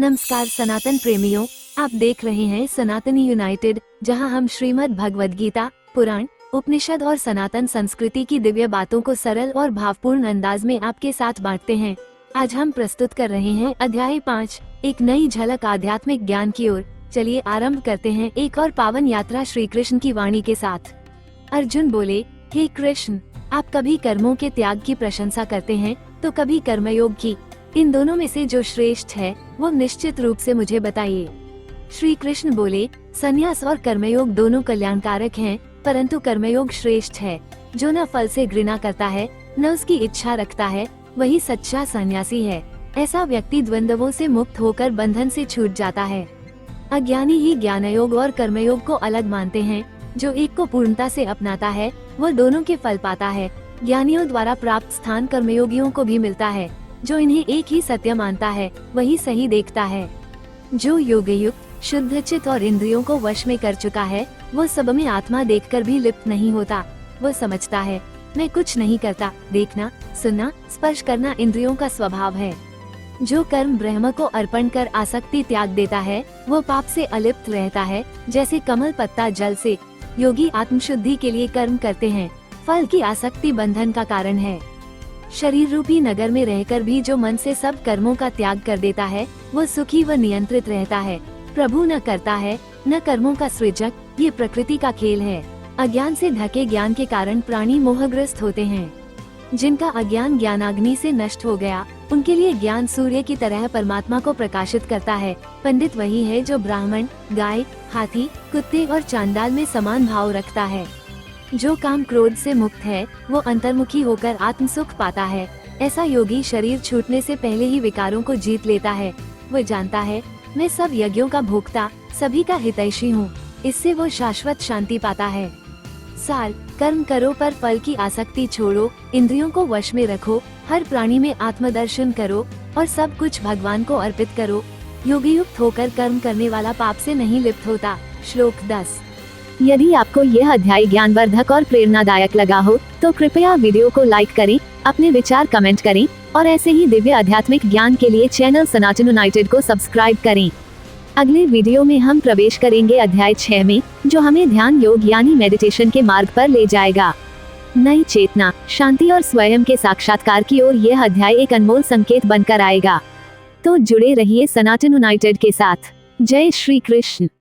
नमस्कार सनातन प्रेमियों, आप देख रहे हैं सनातनी यूनाइटेड, जहां हम श्रीमद् भगवद गीता, पुराण, उपनिषद और सनातन संस्कृति की दिव्य बातों को सरल और भावपूर्ण अंदाज में आपके साथ बांटते हैं। आज हम प्रस्तुत कर रहे हैं अध्याय 5, एक नई झलक आध्यात्मिक ज्ञान की ओर। चलिए आरंभ करते हैं एक और पावन यात्रा श्री कृष्ण की वाणी के साथ। अर्जुन बोले, हे कृष्ण, आप कभी कर्मों के त्याग की प्रशंसा करते हैं तो कभी कर्मयोग की। इन दोनों में से जो श्रेष्ठ है वो निश्चित रूप से मुझे बताइए। श्री कृष्ण बोले, संन्यास और कर्मयोग दोनों कल्याणकारक हैं, परंतु कर्मयोग श्रेष्ठ है। जो न फल से घृणा करता है न उसकी इच्छा रखता है, वही सच्चा सन्यासी है। ऐसा व्यक्ति द्वंद्वों से मुक्त होकर बंधन से छूट जाता है। अज्ञानी ही ज्ञानयोग और कर्मयोग को अलग मानते हैं। जो एक को पूर्णता से अपनाता है वो दोनों के फल पाता है। ज्ञानियों द्वारा प्राप्त स्थान कर्मयोगियों को भी मिलता है। जो इन्हें एक ही सत्य मानता है वही सही देखता है। जो योगयुक्त, शुद्ध चित्त और इंद्रियों को वश में कर चुका है वो सब में आत्मा देखकर भी लिप्त नहीं होता। वो समझता है मैं कुछ नहीं करता। देखना, सुनना, स्पर्श करना इंद्रियों का स्वभाव है। जो कर्म ब्रह्म को अर्पण कर आसक्ति त्याग देता है वो पाप से अलिप्त रहता है, जैसे कमल पत्ता जल से। योगी आत्मशुद्धि के लिए कर्म करते हैं। फल की आसक्ति बंधन का कारण है। शरीर रूपी नगर में रहकर भी जो मन से सब कर्मों का त्याग कर देता है वो सुखी व नियंत्रित रहता है। प्रभु न करता है न कर्मों का सृजक, ये प्रकृति का खेल है। अज्ञान से ढके ज्ञान के कारण प्राणी मोहग्रस्त होते हैं। जिनका अज्ञान ज्ञानाग्नि से नष्ट हो गया, उनके लिए ज्ञान सूर्य की तरह परमात्मा को प्रकाशित करता है। पंडित वही है जो ब्राह्मण, गाय, हाथी, कुत्ते और चांडाल में समान भाव रखता है। जो काम क्रोध से मुक्त है वो अंतर्मुखी होकर आत्म सुख पाता है। ऐसा योगी शरीर छूटने से पहले ही विकारों को जीत लेता है। वो जानता है मैं सब यज्ञों का भोक्ता, सभी का हितैषी हूँ। इससे वो शाश्वत शांति पाता है। सार, कर्म करो पर फल की आसक्ति छोड़ो, इंद्रियों को वश में रखो, हर प्राणी में आत्मदर्शन करो और सब कुछ भगवान को अर्पित करो। योगी युक्त होकर कर्म करने वाला पाप से नहीं लिप्त होता। श्लोक 10। यदि आपको यह अध्याय ज्ञानवर्धक और प्रेरणादायक लगा हो तो कृपया वीडियो को लाइक करें, अपने विचार कमेंट करें और ऐसे ही दिव्य आध्यात्मिक ज्ञान के लिए चैनल सनातन यूनाइटेड को सब्सक्राइब करें। अगले वीडियो में हम प्रवेश करेंगे अध्याय 6 में, जो हमें ध्यान योग यानी मेडिटेशन के मार्ग पर ले जाएगा। नई चेतना, शांति और स्वयं के साक्षात्कार की ओर यह अध्याय एक अनमोल संकेत बनकर आएगा। तो जुड़े रहिए सनातन यूनाइटेड के साथ। जय श्री कृष्ण।